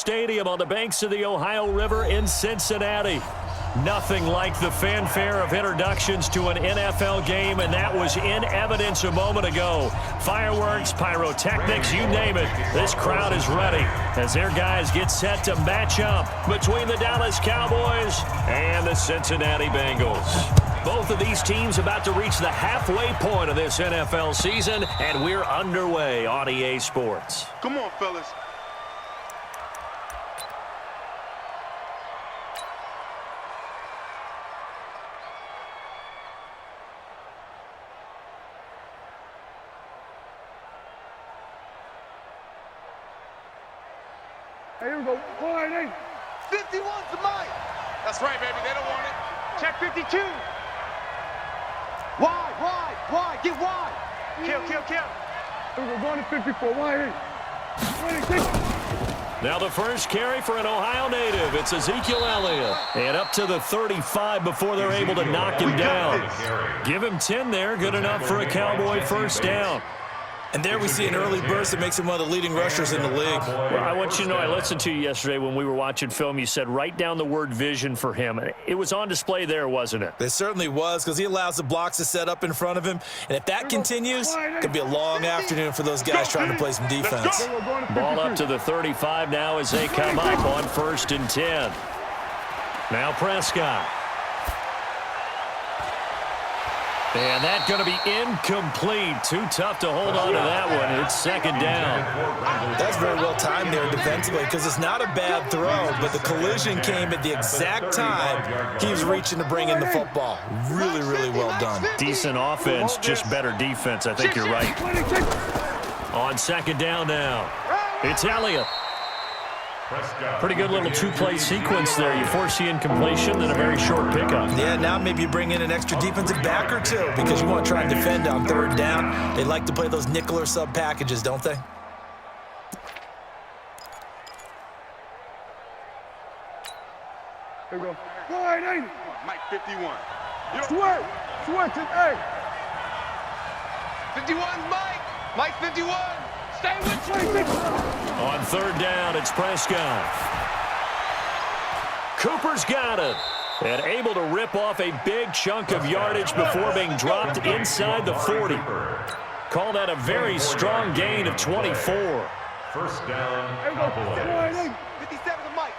Stadium on the banks of the Ohio River in Cincinnati. Nothing like the fanfare of introductions to an NFL game, and that was in evidence a moment ago. Fireworks, pyrotechnics, you name it. This crowd is ready as their guys get set to match up between the Dallas Cowboys and the Cincinnati Bengals. Both of these teams about to reach the halfway point of this NFL season, and we're underway on EA Sports. Come on, fellas. Here we go. 51's the mic. That's right, baby. They don't want it. Check 52. Wide. Get wide. Kill. Here we go. Going to 54. Wide. 26. Now the first carry for an Ohio native. It's Ezekiel Elliott. And up to the 35 before they're able to knock him down. Give him 10 there. Good enough for a Cowboy first down. And there we see an early burst that makes him one of the leading rushers in the league. Well, I want you to know, I listened to you yesterday when we were watching film. You said write down the word vision for him. It was on display there, wasn't it? It certainly was, because he allows the blocks to set up in front of him. And if that continues, it could be a long afternoon for those guys trying to play some defense. Ball up to the 35 now as they come up on 1st and 10. Now Prescott. And that's going to be incomplete. Too tough to hold on to that one. It's second down. That's very well timed there defensively, because it's not a bad throw, but the collision came at the exact time he was reaching to bring in the football. Really, really well done. Decent offense, just better defense. I think you're right. On second down now, it's Elliott. Pretty good little two-play sequence there. You force the incompletion, then a very short pickup. Yeah, now maybe you bring in an extra defensive back or two because you want to try and defend on 3rd down. They like to play those nickel or sub packages, don't they? Here we go. Wide 80. Mike 51. Sweat to A. 51's Mike. Mike 51. Stay with 26. On 3rd down, it's Prescott. Cooper's got it. And able to rip off a big chunk of yardage before being dropped inside the 40. Call that a very strong gain of 24. First down, Cowboys. 57's Mike.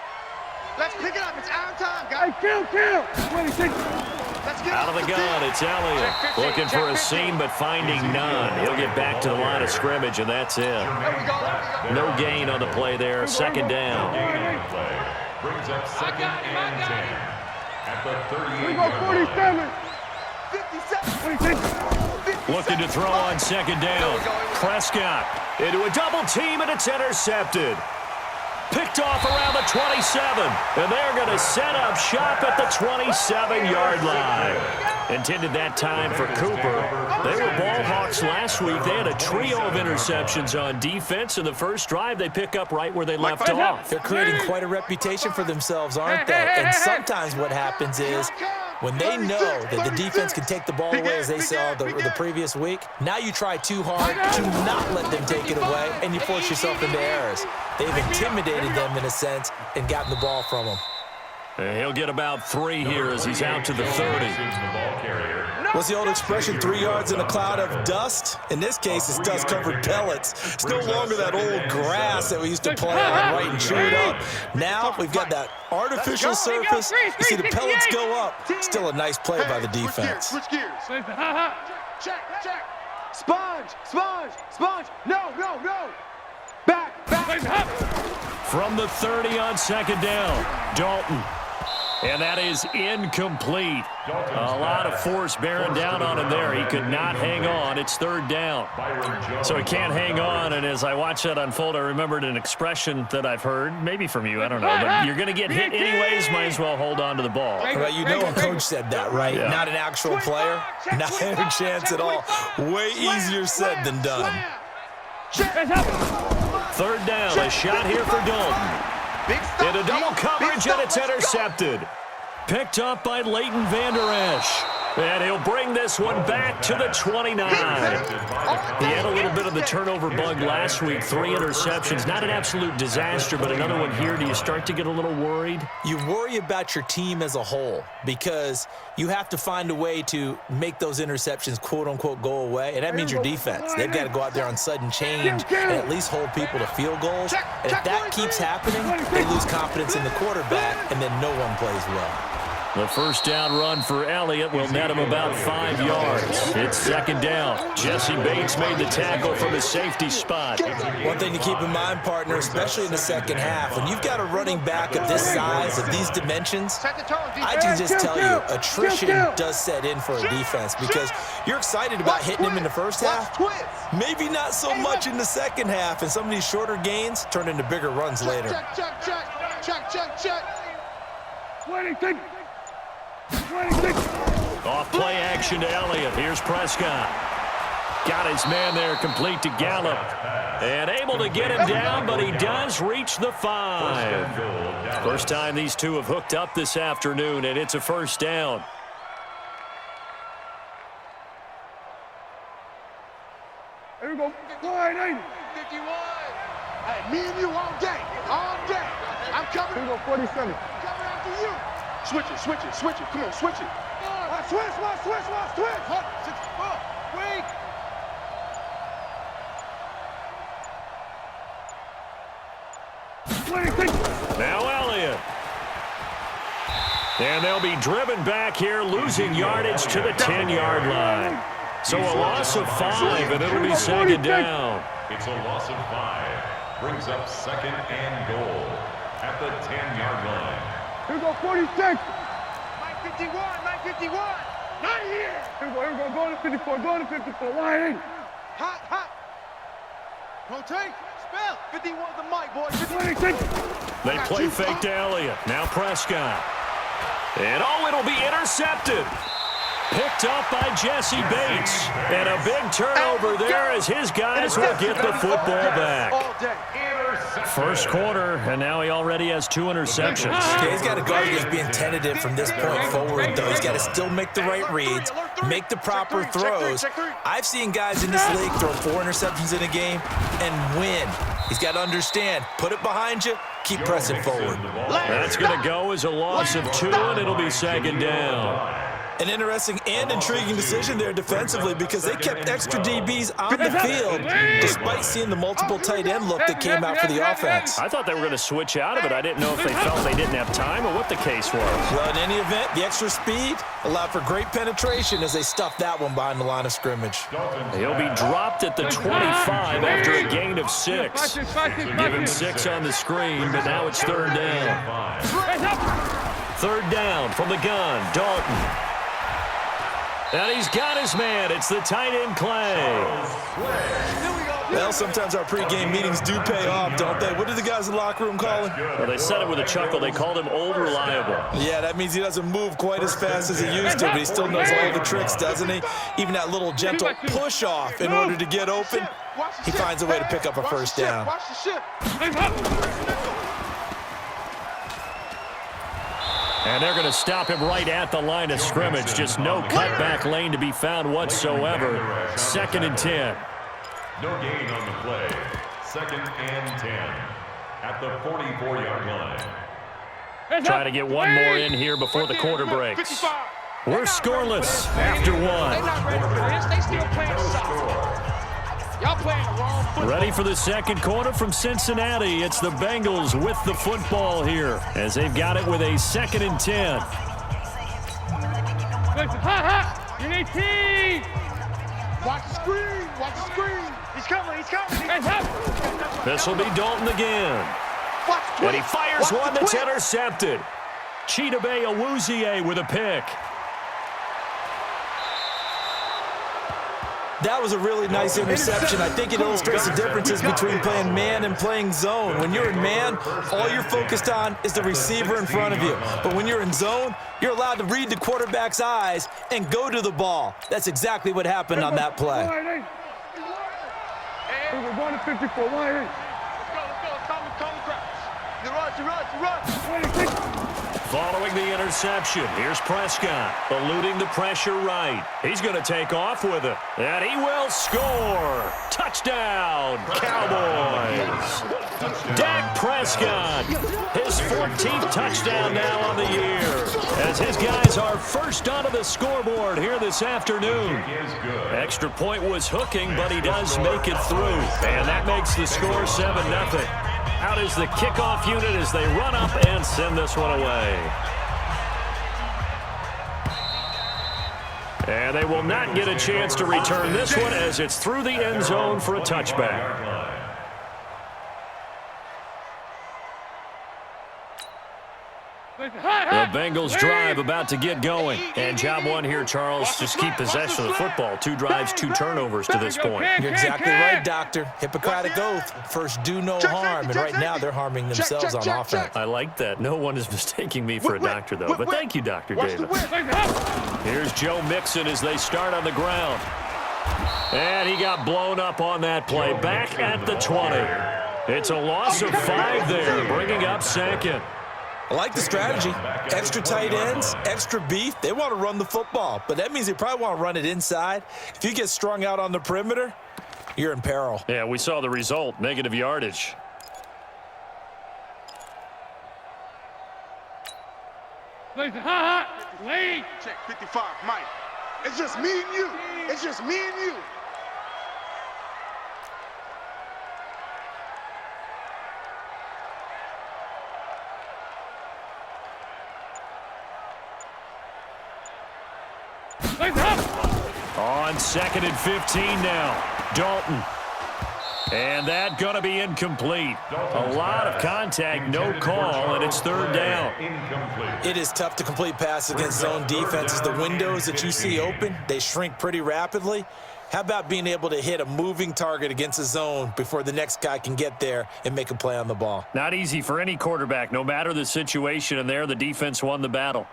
Let's pick it up. It's our time, guys. Hey, kill. 26. Let's get Out of the gun, it's Elliott. Looking for a seam, but finding none. He'll get back to the line of scrimmage, and that's it. No gain on the play there. Second down. Brings up 2nd and 10. At the 38. We go 47. 57. 26. Looking to throw on second down. Prescott into a double team, and it's intercepted. Picked off around the 27, and they're going to set up shop at the 27-yard line. Intended that time for Cooper. They were ball hawks last week. They had a trio of interceptions on defense. In the first drive, they pick up right where they left off. They're creating quite a reputation for themselves, aren't they? And sometimes what happens is when they know that the defense can take the ball away, as they saw the previous week, now you try too hard to not let them take it away, and you force yourself into errors. They've intimidated them in a sense and gotten the ball from them. And he'll get about 3 here as he's out to the 30. What's the old expression, 3 yards in a cloud of dust? In this case, it's dust-covered pellets. It's no longer that old grass that we used to play on right and chew it up. Now we've got that artificial surface. You see the pellets go up. Still a nice play by the defense. Switch gears. Check. Sponge. No. Back. From the 30 on second down, Dalton. And that is incomplete. A lot of force bearing down on him there. He could not hang on. It's 3rd down. So he can't hang on, and as I watched that unfold, I remembered an expression that I've heard, maybe from you, I don't know, but you're going to get hit anyways, might as well hold on to the ball. Right, you know a coach said that, right? Yeah. Not an actual player. Not a chance at all. Way easier said than done. 3rd down, a shot here for Dalton. Into double coverage, and it's intercepted. Picked up by Leighton Vander Esch. And he'll bring this one back to the 29. He had a little bit of the turnover bug last week, 3 interceptions. Not an absolute disaster, but another one here. Do you start to get a little worried? You worry about your team as a whole because you have to find a way to make those interceptions, quote-unquote, go away, and that means your defense. They've got to go out there on sudden change and at least hold people to field goals. And if that keeps happening, they lose confidence in the quarterback, and then no one plays well. The first down run for Elliott will net him about 5 yards. It's second down. Jesse Bates made the tackle from his safety spot. One thing to keep in mind, partner, especially in the second half, when you've got a running back of this size, of these dimensions, I can just tell you, attrition does set in for a defense because you're excited about hitting him in the first half, maybe not so much in the second half, and some of these shorter gains turn into bigger runs later. Off play action to Elliott. Here's Prescott. Got his man there complete to Gallup. And able to get him down, but he does reach the 5. First time these two have hooked up this afternoon, and it's a first down. Here we go. Wide 80. 51. Hey, me and you all day. All day. I'm coming. Here we go, 47. Coming after you. Switch it, switch it, switch it. Come on, switch it. Switch. Wait. Now Elliott. And they'll be driven back here, losing yardage to the 10-yard line. So a loss of 5, and it'll be second down. It's a loss of 5. Brings up second and goal at the 10-yard line. Here we go, 46. 951. Not here. Here we go, go to 54, wide 80. Hot. Rotate. Spell. 51 the mic, boys. 26. They play fake to Elliott. Now Prescott. And it'll be intercepted. Picked up by Jesse Bates. And a big turnover there as his guys will get the football back. First quarter, and now he already has 2 interceptions. Okay, he's got to guard against being tentative from this point forward, though. He's got to still make the right reads, make the proper throws. I've seen guys in this league throw 4 interceptions in a game and win. He's got to understand, put it behind you, keep pressing forward. That's going to go as a loss of 2, and it'll be second down. An interesting and intriguing decision there defensively because they kept extra DBs on the field despite seeing the multiple tight end look that came out for the offense. I thought they were going to switch out of it. I didn't know if they felt they didn't have time or what the case was. Well, in any event, the extra speed allowed for great penetration as they stuffed that one behind the line of scrimmage. He'll be dropped at the 25 after a gain of 6. Give him 6 on the screen, but now it's third down. Third down from the gun, Dalton. And he's got his man. It's the tight end, Clay. Well, sometimes our pregame meetings do pay off, don't they? What did the guys in the locker room call him? Well, they said it with a chuckle. They called him Old Reliable. Yeah, that means he doesn't move quite as fast as he used to, but he still knows all the tricks, doesn't he? Even that little gentle push-off in order to get open, he finds a way to pick up a first down. Watch the ship. And they're going to stop him right at the line of scrimmage. Just no cutback lane to be found whatsoever. Second and 10. No gain on the play. Second and 10 at the 44-yard line. Try to get one more in here before the quarter breaks. We're scoreless after 1. They still playing soft. Y'all playing the wrong football. Ready for the second quarter from Cincinnati. It's the Bengals with the football here as they've got it with a second and 10. You need T. Watch the screen. Watch the screen. He's coming. This will be Dalton again. And he fires one that's intercepted. Chidobe Awuzie with a pick. That was a really nice interception. I think it illustrates the differences between playing man and playing zone. When you're in man, all you're focused on is the receiver in front of you. But when you're in zone, you're allowed to read the quarterback's eyes and go to the ball. That's exactly what happened on that play. We're going to 54, wide 8. Let's go. Calm the crowds. You're right. It's a run. Following the interception, here's Prescott, eluding the pressure right. He's going to take off with it, and he will score. Touchdown, Cowboys. Dak Prescott, his 14th touchdown now on the year, as his guys are first onto the scoreboard here this afternoon. Extra point was hooking, but he does make it through, and that makes the score 7-0. Out is the kickoff unit as they run up and send this one away. And they will not get a chance to return this one as it's through the end zone for a touchback. The Bengals drive about to get going. And job one here, Charles, just keep possession of the football. 2 drives, 2 turnovers to this point. You're exactly right, Doctor. Hippocratic oath. First, do no harm. And right now, they're harming themselves on offense. I like that. No one is mistaking me for a doctor, though. But thank you, Dr. Davis. Here's Joe Mixon as they start on the ground. And he got blown up on that play. Back at the 20. It's a loss of 5 there, bringing up second. I like the strategy. Extra tight ends, extra beef. They want to run the football, but that means they probably want to run it inside. If you get strung out on the perimeter, you're in peril. Yeah, we saw the result, negative yardage. Check 55, Mike. It's just me and you. It's just me and you. On 2nd and 15 now, Dalton. And that going to be incomplete. A lot of contact, no call, and it's 3rd down. It is tough to complete passes against zone defenses. The windows that you see open, they shrink pretty rapidly. How about being able to hit a moving target against a zone before the next guy can get there and make a play on the ball? Not easy for any quarterback, no matter the situation, and there the defense won the battle.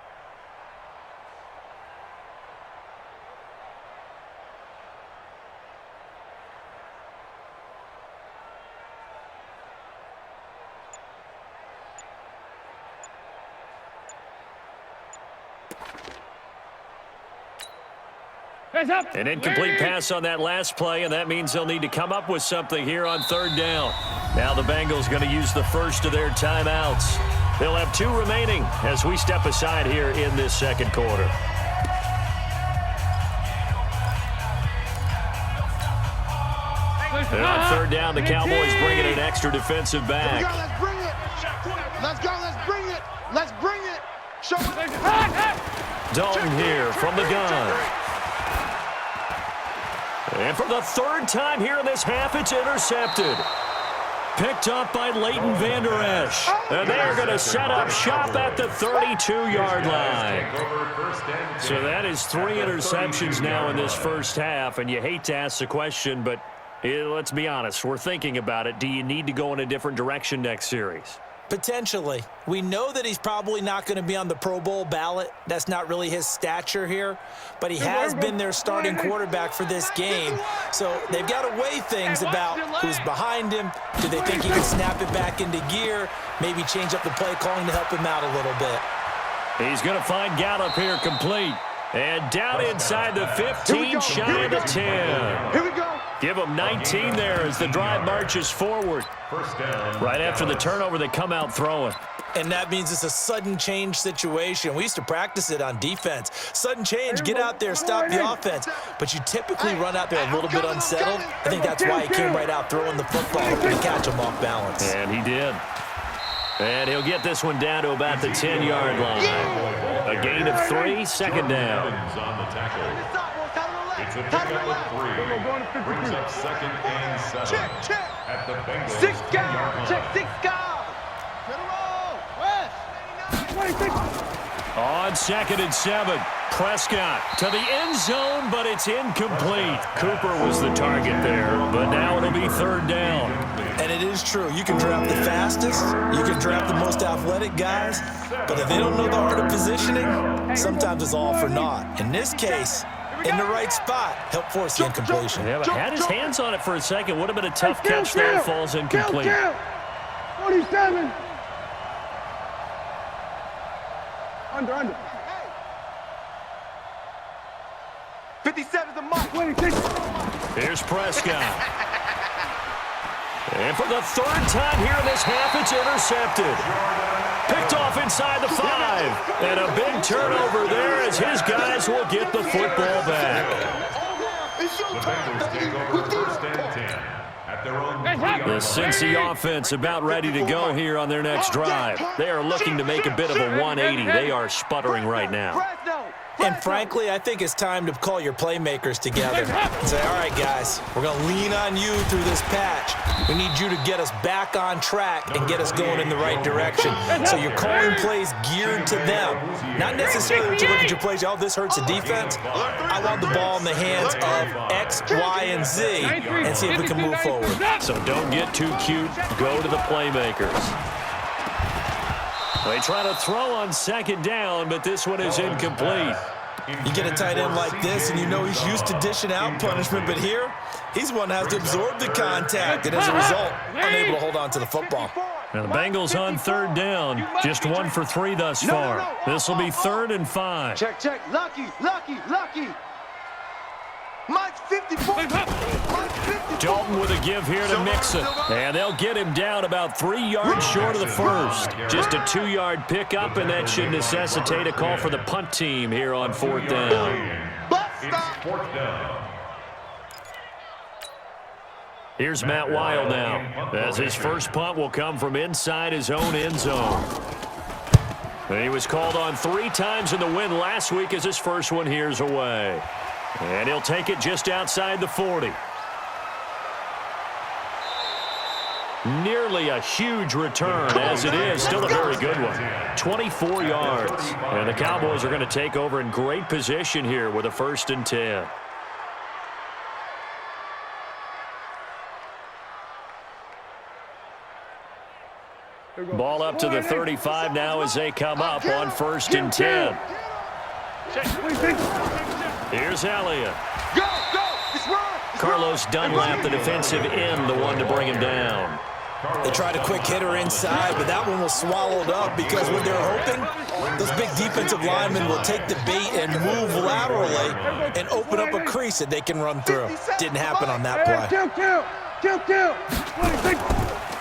An incomplete pass on that last play, and that means they'll need to come up with something here on 3rd down. Now the Bengals going to use the first of their timeouts. They'll have 2 remaining as we step aside here in this 2nd quarter. And on 3rd down, the Cowboys bring in an extra defensive back. Let's bring it. Let's go. Let's bring it. Let's bring it. Show it. Dalton here from the gun. And for the 3rd time here in this half, it's intercepted. Picked up by Leighton Vander Esch. And they are going to set up shop at the 32-yard line. So that is 3 interceptions now in this first half. And you hate to ask the question, but let's be honest. We're thinking about it. Do you need to go in a different direction next series? Potentially. We know that he's probably not going to be on the Pro Bowl ballot. That's not really his stature here. But he has been their starting quarterback for this game. So they've got to weigh things about who's behind him. Do they think he can snap it back into gear? Maybe change up the play calling to help him out a little bit. He's going to find Gallup here complete. And down inside the 15, shy of the 10. Here we go. Give them 19 there as the drive marches forward. Right after the turnover, they come out throwing. And that means it's a sudden change situation. We used to practice it on defense. Sudden change, get out there, stop the offense. But you typically run out there a little bit unsettled. I think that's why he came right out throwing the football, hoping to catch him off balance. And he did. And he'll get this one down to about the 10-yard line. A gain of 3, 2nd down. It's a pickup of 3. Brings up 2nd and 7. Check. At the Bengals 6 guard. 10-yard line. Check 6 guard. To the roll. West. On 2nd and 7, Prescott to the end zone, but it's incomplete. Cooper was the target there, but now it'll be 3rd down. And it is true. You can draft the fastest. You can draft the most athletic guys. But if they don't know the art of positioning, sometimes it's all for naught. In this case, in the right spot, help force the incompletion. Yeah, but had his hands on it for a second. Would have been a tough catch there. Falls incomplete. 47. Under. 57's the mark. 26. Here's Prescott. And for the third time here in this half, it's intercepted. Picked off inside the 5. And a big turnover there as his guys will get the football back. The Bengals take over first and 10 at their own 3-yard The line. Cincy offense about ready to go here on their next drive. They are looking to make a bit of a 180. They are sputtering right now. And frankly, I think it's time to call your playmakers together and say, all right, guys, we're going to lean on you through this patch. We need you to get us back on track and get us going in the right direction. So you're calling plays geared to them. Not necessarily that you look at your plays, oh, this hurts the defense. I want the ball in the hands of X, Y, and Z and see if we can move forward. So don't get too cute. Go to the playmakers. They try to throw on second down, but this one is incomplete. You get a tight end like this, and you know he's used to dishing out punishment, but here, he's one that has to absorb the contact, and as a result, unable to hold on to the football. Now the Bengals on third down, just 1 for 3 thus far. This will be 3rd and 5. Check. Lucky. Mike's 54. Dalton with a give here to Mixon. And they'll get him down about 3 yards short of the first. Just a 2-yard pickup, and that should necessitate a call for the punt team here on 4th down. It's 4th down. Here's Matt Weil now, as his first punt will come from inside his own end zone. He was called on 3 times in the win last week as his first one here's away. And he'll take it just outside the 40. Nearly a huge return, as it is. Still a very good one. 24 yards. And the Cowboys are going to take over in great position here with a 1st and 10. Ball up to the 35 now as they come up on 1st and 10. Here's Elliott. Go. It's run. Carlos Dunlap, the defensive end, the one to bring him down. They tried a quick hitter inside, but that one was swallowed up because what they're hoping, those big defensive linemen will take the bait and move laterally and open up a crease that they can run through. Didn't happen on that play. Kill. 26.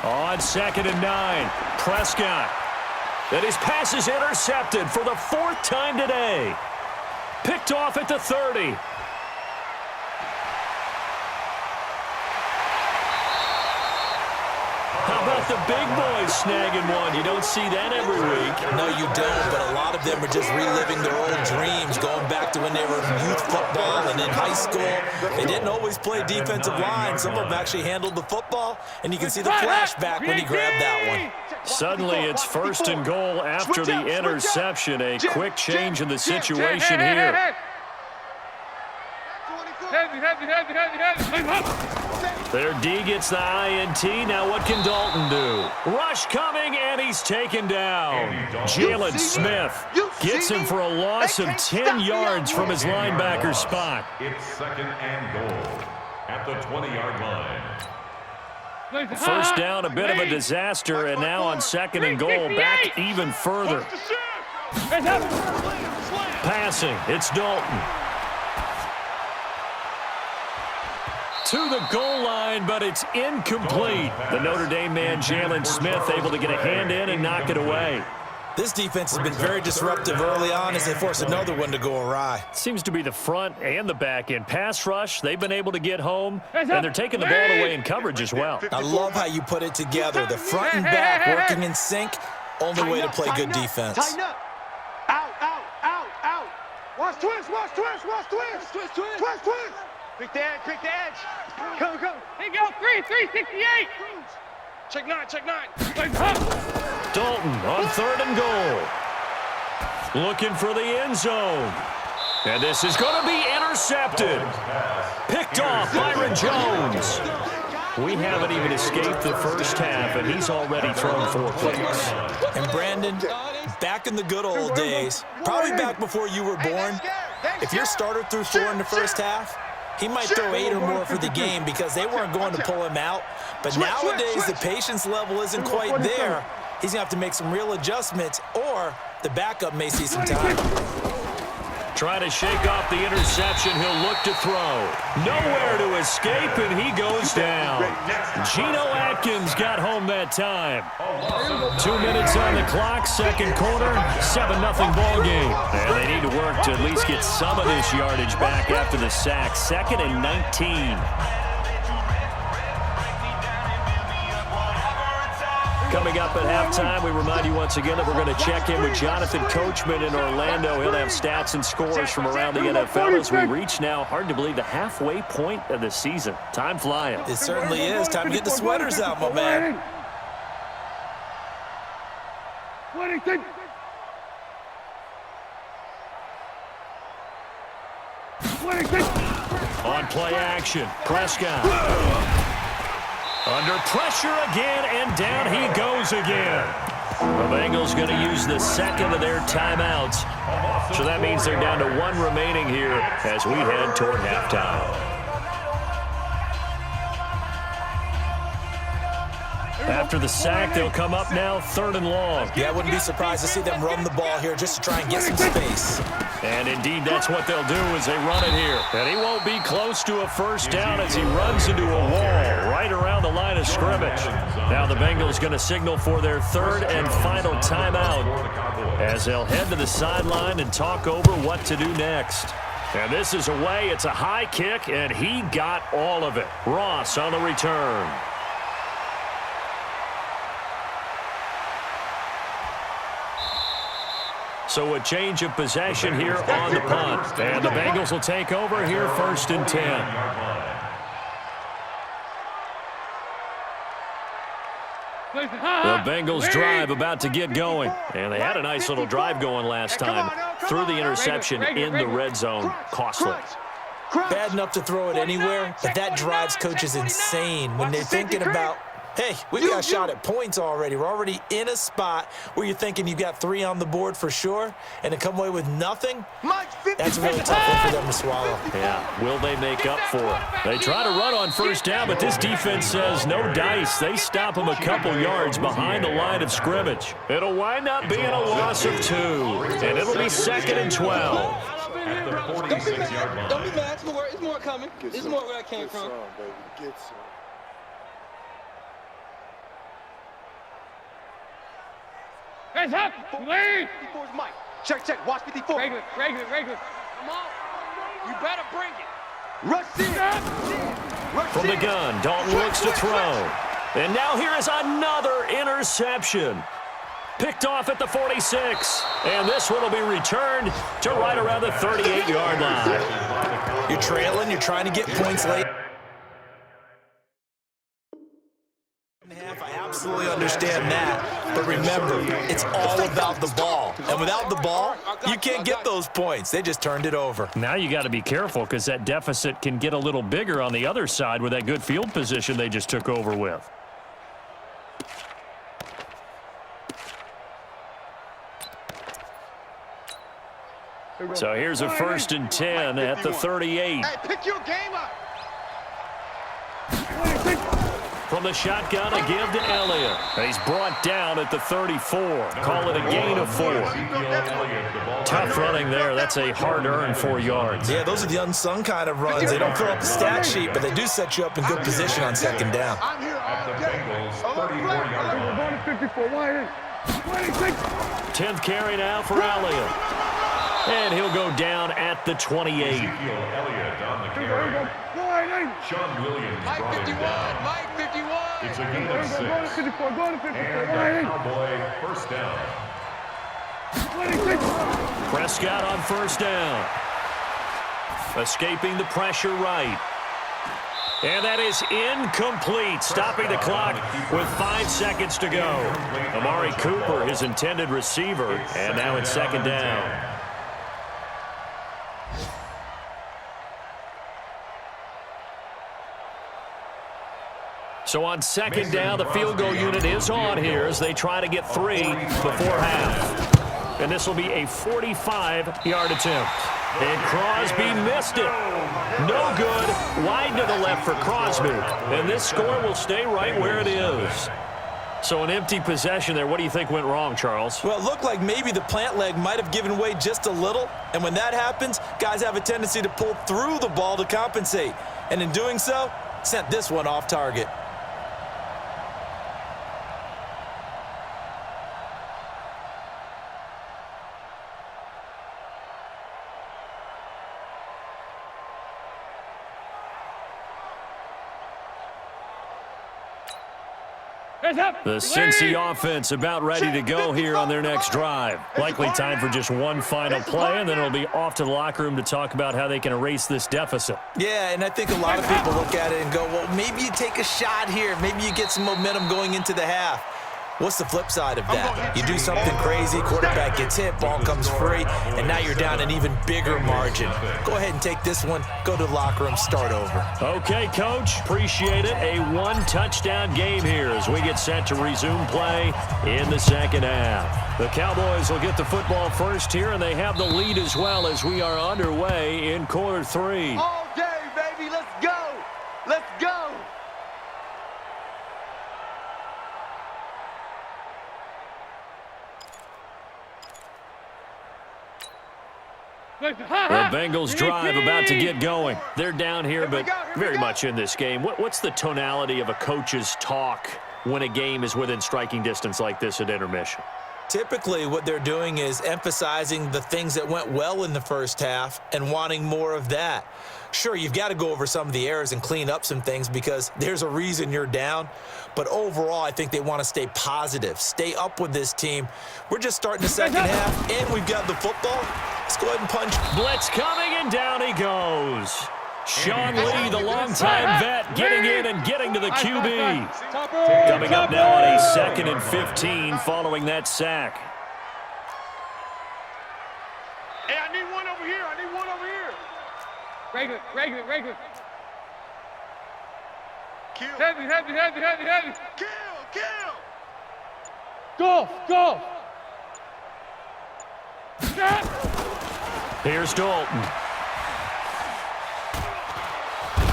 On 2nd and 9, Prescott. And his pass is intercepted for the 4th time today. Picked off at the 30. How about the big boys snagging one? You don't see that every week. No, you don't, but a lot of them are just reliving their old dreams, going back to when they were in youth football and in high school. They didn't always play defensive line. Some of them actually handled the football, and you can see the flashback when he grabbed that one. Suddenly, it's 1st and goal after the interception. A quick change in the situation here. Their D gets the INT. Now what can Dalton do? Rush coming, and he's taken down. Jalen Smith gets him for a loss of 10 yards from his linebacker spot. It's 2nd and goal at the 20-yard line. First down, a bit of a disaster, and now on 2nd and goal, back even further. Passing, it's Dalton. To the goal line, but it's incomplete. The Notre Dame man, Jalen Smith, able to get a hand in and knock it away. This defense has been very disruptive early on as they force another one to go awry. Seems to be the front and the back end. Pass rush, they've been able to get home, and they're taking the ball away in coverage as well. I love how you put it together. The front and back working in sync, only way to play good defense. Tighten up. Out. Watch twist. Quick the edge. Come. Here you go, 368. Check 9. Dalton on 3rd and goal. Looking for the end zone. And this is going to be intercepted. Picked off Byron Jones. We haven't even escaped the first half, and he's already thrown 4 picks. And Brandon, back in the good old days, probably back before you were born, if your starter threw 4 in the first half, he might throw 8 or more for the game because they weren't going to pull him out. But nowadays, the patience level isn't quite there. he's going to have to make some real adjustments, or the backup may see some time. Trying to shake off the interception. He'll look to throw. Nowhere to escape, and he goes down. Geno Atkins got home that time. 2 minutes on the clock, second quarter, 7-0 ball game. And they need to work to at least get some of this yardage back after the sack. 2nd and 19. Coming up at halftime, we remind you once again that we're going to check in with Jonathan Coachman in Orlando. He'll have stats and scores from around the NFL as we reach now, hard to believe, the halfway point of the season. Time flying. It certainly is. Time to get the sweaters out, my man. On play action, Prescott. Under pressure again, and down he goes again. The Bengals going to use the second of their timeouts. So that means they're down to 1 remaining here as we head toward halftime. After the sack, they'll come up now 3rd and long. Yeah, I wouldn't be surprised to see them run the ball here just to try and get some space. And indeed, that's what they'll do as they run it here. And he won't be close to a first down as he runs into a wall right around the line of scrimmage. Now the Bengals going to signal for their 3rd and final timeout as they'll head to the sideline and talk over what to do next. And this is away. It's a high kick, and he got all of it. Ross on the return. So a change of possession here on the punt. And the Bengals will take over here 1st and 10. The Bengals drive about to get going. And they had a nice little drive going last time. Threw the interception in the red zone. Costly. Bad enough to throw it anywhere, but that drives coaches insane when they're thinking about, hey, we got a shot at points already. We're already in a spot where you're thinking you've got 3 on the board for sure, and to come away with nothing, that's a really tough one for them to swallow. Yeah, will they make up for it? They try to run on first down, but this defense says no dice. They stop them a couple yards behind the line of scrimmage. It'll wind up being a loss of 2, and it'll be 2nd and 12. At the 46-yard line. Don't be mad. It's more coming. It's more where I came from. Hands up! Lead! 54's Mike. Check. Watch 54. Regular. Come on. You better bring it. Rush in. From the gun, Dalton looks to throw. And now here is another interception. Picked off at the 46. And this one will be returned to right around the 38-yard line. You're trailing. You're trying to get points late. I absolutely understand that. But remember, it's all about the ball. And without the ball, you can't get those points. They just turned it over. Now you got to be careful because that deficit can get a little bigger on the other side with that good field position they just took over with. So here's a 1st and 10 at the 38. Hey, pick your game up. From the shotgun, a give to Elliott. He's brought down at the 34. Call it a gain of 4. Tough running there. That's a hard-earned 4 yards. Yeah, those are the unsung kind of runs. They don't fill up the stat sheet, but they do set you up in good position on 2nd down. I'm here At all the day. Bengals' 34-yard line. 54, wide 26. 10th carry now for Elliott. And he'll go down at the 28. Ezekiel Elliott on the carry. Sean Williams Mike brought him 51. down. Mike 51. It's a gain of 6. Go to 54, And a Cowboy first down. 26. Prescott on first down. Escaping the pressure right. And that is incomplete, stopping the clock with 5 seconds to go. Amari Cooper, his intended receiver, and now it's 2nd down. So on 2nd down, the field goal unit is on here as they try to get 3 before half. And this will be a 45-yard attempt. And Crosby missed it. No good. Wide to the left for Crosby. And this score will stay right where it is. So an empty possession there. What do you think went wrong, Charles? Well, it looked like maybe the plant leg might have given way just a little. And when that happens, guys have a tendency to pull through the ball to compensate. And in doing so, sent this one off target. The Cincy offense about ready to go here on their next drive. Likely time for just one final play, and then it'll be off to the locker room to talk about how they can erase this deficit. Yeah, and I think a lot of people look at it and go, well, maybe you take a shot here. Maybe you get some momentum going into the half. What's the flip side of that? You do something crazy, quarterback gets hit, ball comes free, and now you're down an even bigger margin. Go ahead and take this one, go to the locker room, start over. Okay, Coach, appreciate it. A one-touchdown game here as we get set to resume play in the second half. The Cowboys will get the football first here, and they have the lead as well as we are underway in quarter 3. All day, baby. Let's go. Let's go. The Bengals drive about to get going. They're down here, but very much in this game. What's the tonality of a coach's talk when a game is within striking distance like this at intermission? Typically, what they're doing is emphasizing the things that went well in the first half and wanting more of that. Sure, you've got to go over some of the errors and clean up some things because there's a reason you're down. But overall, I think they want to stay positive, stay up with this team. We're just starting the second half, and we've got the football. Let's go ahead and punch. Blitz coming, and down he goes. Sean Lee, the longtime vet, getting in and getting to the QB. Coming up now on a 2nd and 15 following that sack. Hey, I need one over here. I need one over here. Regular. Kill. Heavy. Kill. Go. Here's Dalton.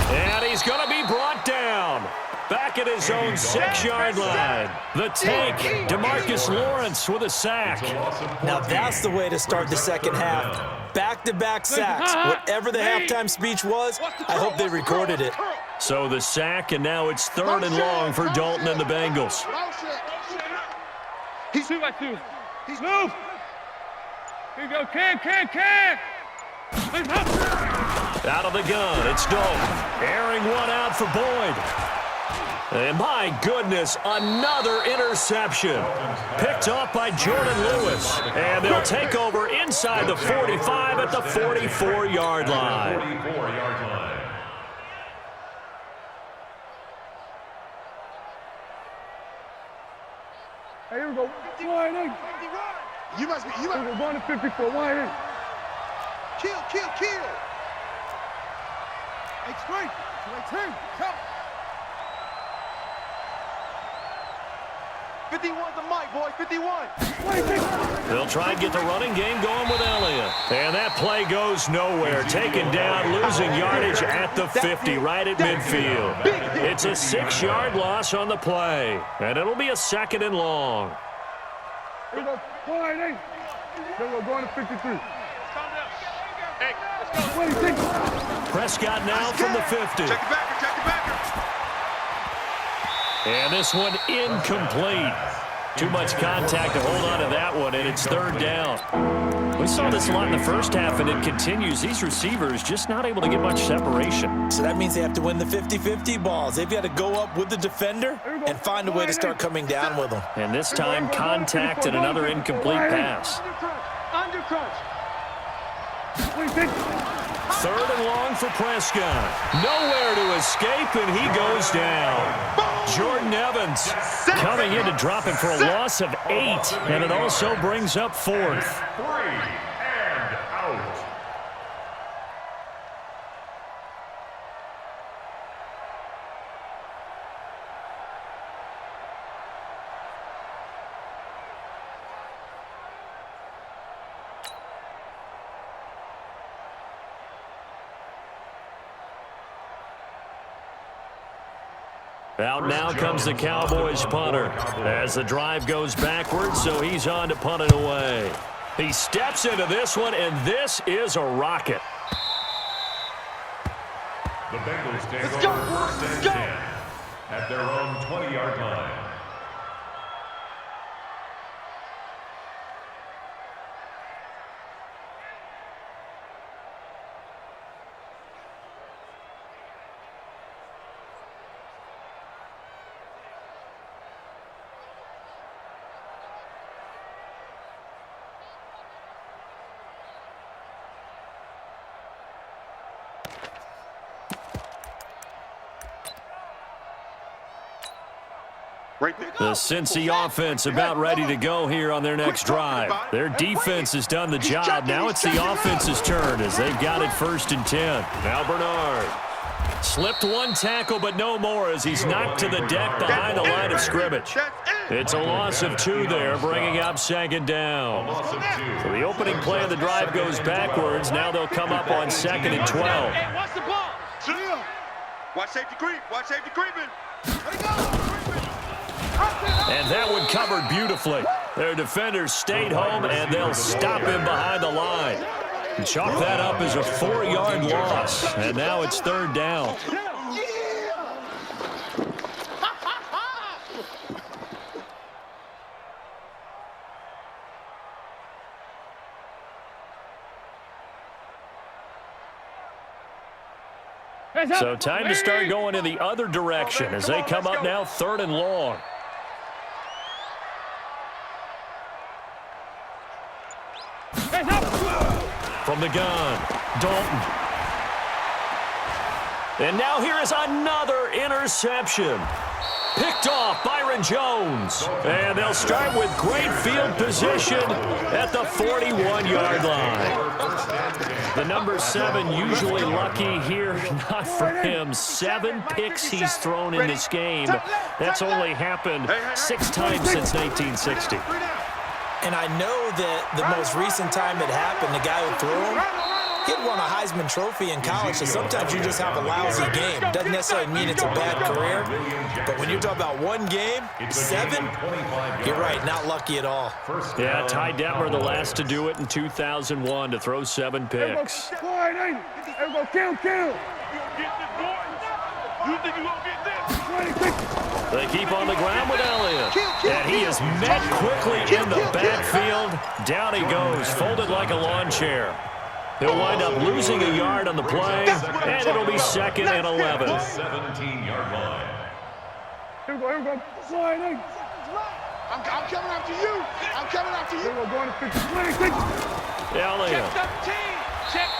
And he's going to be brought down. Back at his own 6-yard line. The tank, DeMarcus Lawrence with a sack. Now that's the way to start the second half. Back-to-back sacks. Whatever the halftime speech was, I hope they recorded it. So the sack, and now it's 3rd and long for Dalton and the Bengals. He's 2-by-2. He's move. Here you go. Can. Out of the gun, it's Dalton. Airing one out for Boyd. And my goodness, another interception. Picked off by Jordan Lewis. And they'll take over inside the 45 at the 44-yard line. 44-yard line. Hey, here we go. Wide in. You must be. We're going to 54. Wide in. Kill. Hey, straight. Come. 51's the mic, boy. 51. They'll try and get the running game going with Elliott. And that play goes nowhere. Taken down, losing yardage at the 50, right at midfield. It's a 6-yard loss on the play. And it'll be a 2nd and long. Here we go. Wide in. Then we're going to 53. Calm down. Hey, let's go. 26. Prescott now from the 50. Check the backer. And this one incomplete. Too much contact to hold on to that one, and it's 3rd down. We saw this a lot in the first half, and it continues. These receivers just not able to get much separation. So that means they have to win the 50-50 balls. They've got to go up with the defender and find a way to start coming down with them. And this time, contact and another incomplete pass. Under crunch. 26. 3rd and long for Prescott. Nowhere to escape, and he goes down. Jordan Evans coming in to drop him for a loss of 8, and it also brings up 4th. 3 and out. Out now comes the Cowboys punter as the drive goes backwards, so he's on to punt it away. He steps into this one, and this is a rocket. The Bengals take over first and 10 at their own 20-yard line. The Cincy offense about ready to go here on their next drive. Their defense has done the job. Now it's the offense's turn as they've got it first and 10. Now Bernard. Slipped one tackle, but no more as he's knocked to the deck behind the line of scrimmage. It's a loss of 2 there, bringing up second down. So the opening play of the drive goes backwards. Now they'll come up on second and 12. Hey, watch the ball. Watch safety creep. Watch safety creeping. Let it go. And that one covered beautifully. Their defenders stayed home, and they'll stop him behind the line. Chalk that up as a 4-yard loss, and now it's third down. So time to start going in the other direction as they come up now third and long. From the gun, Dalton. And now here is another interception. Picked off Byron Jones. And they'll start with great field position at the 41-yard line. The number 7 usually lucky here, not for him. 7 picks he's thrown in this game. That's only happened 6 times since 1960. And I know that the most recent time it happened, the guy who threw him, he won a Heisman Trophy in college, so sometimes you just have a lousy game. Doesn't necessarily mean it's a bad career, but when you're talking about one game, 7, you're right, not lucky at all. Yeah, Ty Detmer, the last to do it in 2001, to throw 7 picks. Kill. You think you're going to get this? They keep on the ground with Elliott. And he is met quickly in the backfield. Down he goes, folded like a lawn chair. He'll wind up losing a yard on the play, and it'll be second and 11. 17-yard line. Here we go. Slide in. I'm coming after you. I'm coming after you. Here we go. Going to 50. Elliott.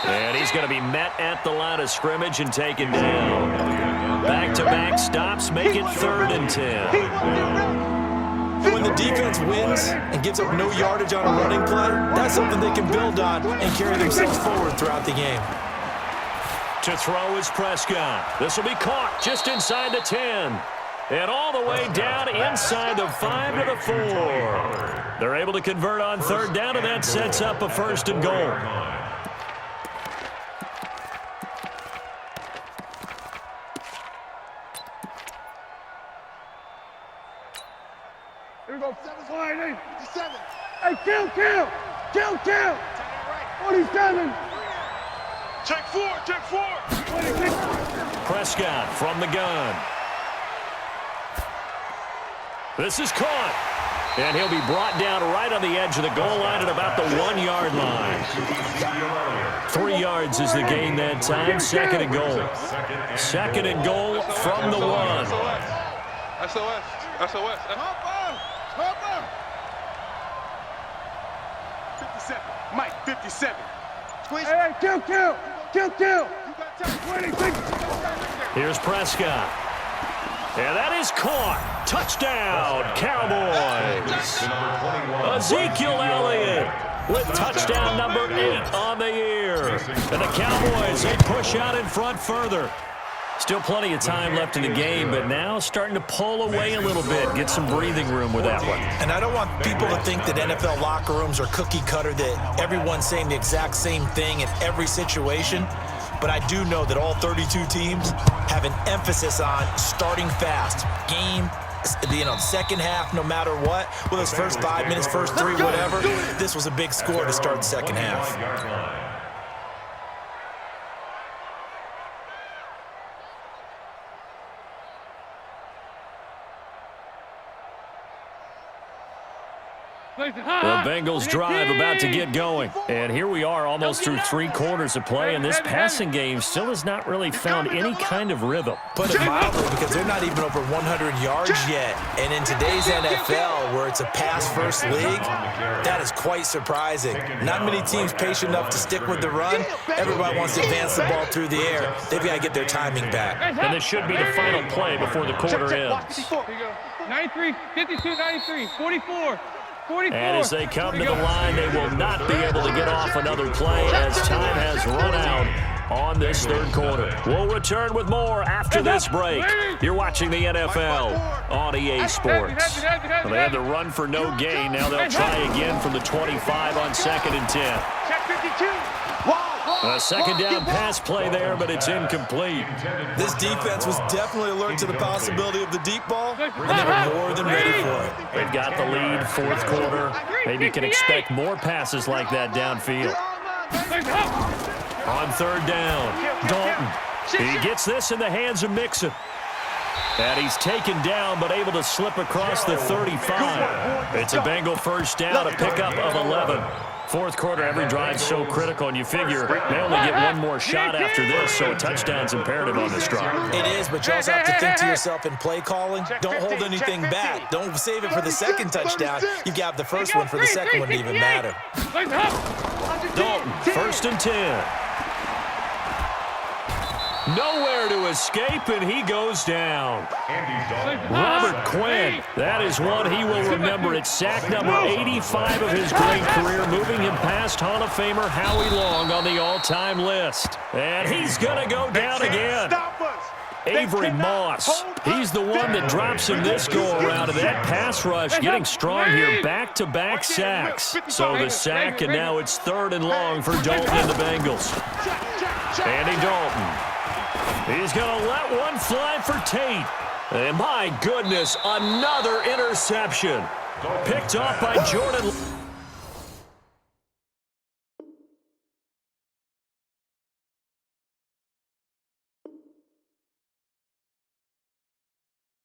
And he's going to be met at the line of scrimmage and taken down. Back-to-back stops make it third and 10. And when the defense wins and gives up no yardage on a running play, that's something they can build on and carry themselves forward throughout the game. To throw is Prescott. This will be caught just inside the 10. And all the way down inside the 5 to the 4. They're able to convert on third down, and that sets up a first and goal. Here we go. Slide in. 57. Hey, kill. 47. Check 4. 26. Prescott from the gun. This is caught. And he'll be brought down right on the edge of the goal line at about the 1-yard line. 3 yards is the gain that time. Second and goal. Second and goal from the 1. SOS. 57. Mike, 57. Hey, kill. 26. Here's Prescott. And that is caught. Touchdown, Cowboys. Ezekiel Elliott with touchdown number 8 on the year. And the Cowboys, they push out in front further. Still plenty of time left in the game, but now starting to pull away a little bit, get some breathing room with that one. And I don't want people to think that NFL locker rooms are cookie cutter, that everyone's saying the exact same thing in every situation. but I do know that all 32 teams have an emphasis on starting fast. Game, second half, no matter what, whether it's first 5 minutes, first 3, whatever, this was a big score to start the second half. The Bengals drive about to get going. And here we are almost through 3 quarters of play, and this passing game still has not really found any kind of rhythm. Put it mildly, because they're not even over 100 yards yet. And in today's NFL, where it's a pass-first league, that is quite surprising. Not many teams patient enough to stick with the run. Everybody wants to advance the ball through the air. They've got to get their timing back. And this should be the final play before the quarter ends. 93, 52, 93, 44. 44. And as they come to the line, they will not be able to get off another play as time has run out on this third quarter. We'll return with more after this break. You're watching the NFL on EA Sports. Well, they had the run for no gain. Now they'll try again from the 25 on 2nd and 10. Check 52. A second down pass play there, but it's incomplete. This defense was definitely alert to the possibility of the deep ball, and they were more than ready for it. They've got the lead, 4th quarter. Maybe you can expect more passes like that downfield. On 3rd down, Dalton. He gets this in the hands of Mixon. And he's taken down, but able to slip across the 35. It's a Bengal first down, a pickup of 11. 4th quarter, every drive so critical, and you figure they only get one more shot after this, so a touchdown's imperative on this drive. It is, but you also have to think to yourself in play calling, don't hold anything back. Don't save it for the second touchdown. You've got the first one for the second one to even matter. Dalton, 1st and 10. Nowhere to escape, and he goes down. Robert Quinn, that is one he will remember. It's sack number 85 of his great career, moving him past Hall of Famer Howie Long on the all-time list. And he's going to go down again. Avery Moss, he's the one that drops him this go-around, and that pass rush getting strong here, back-to-back sacks. So the sack, and now it's 3rd and long for Dalton and the Bengals. Andy Dalton. He's going to let one fly for Tate. And my goodness, another interception. Picked off by Jordan.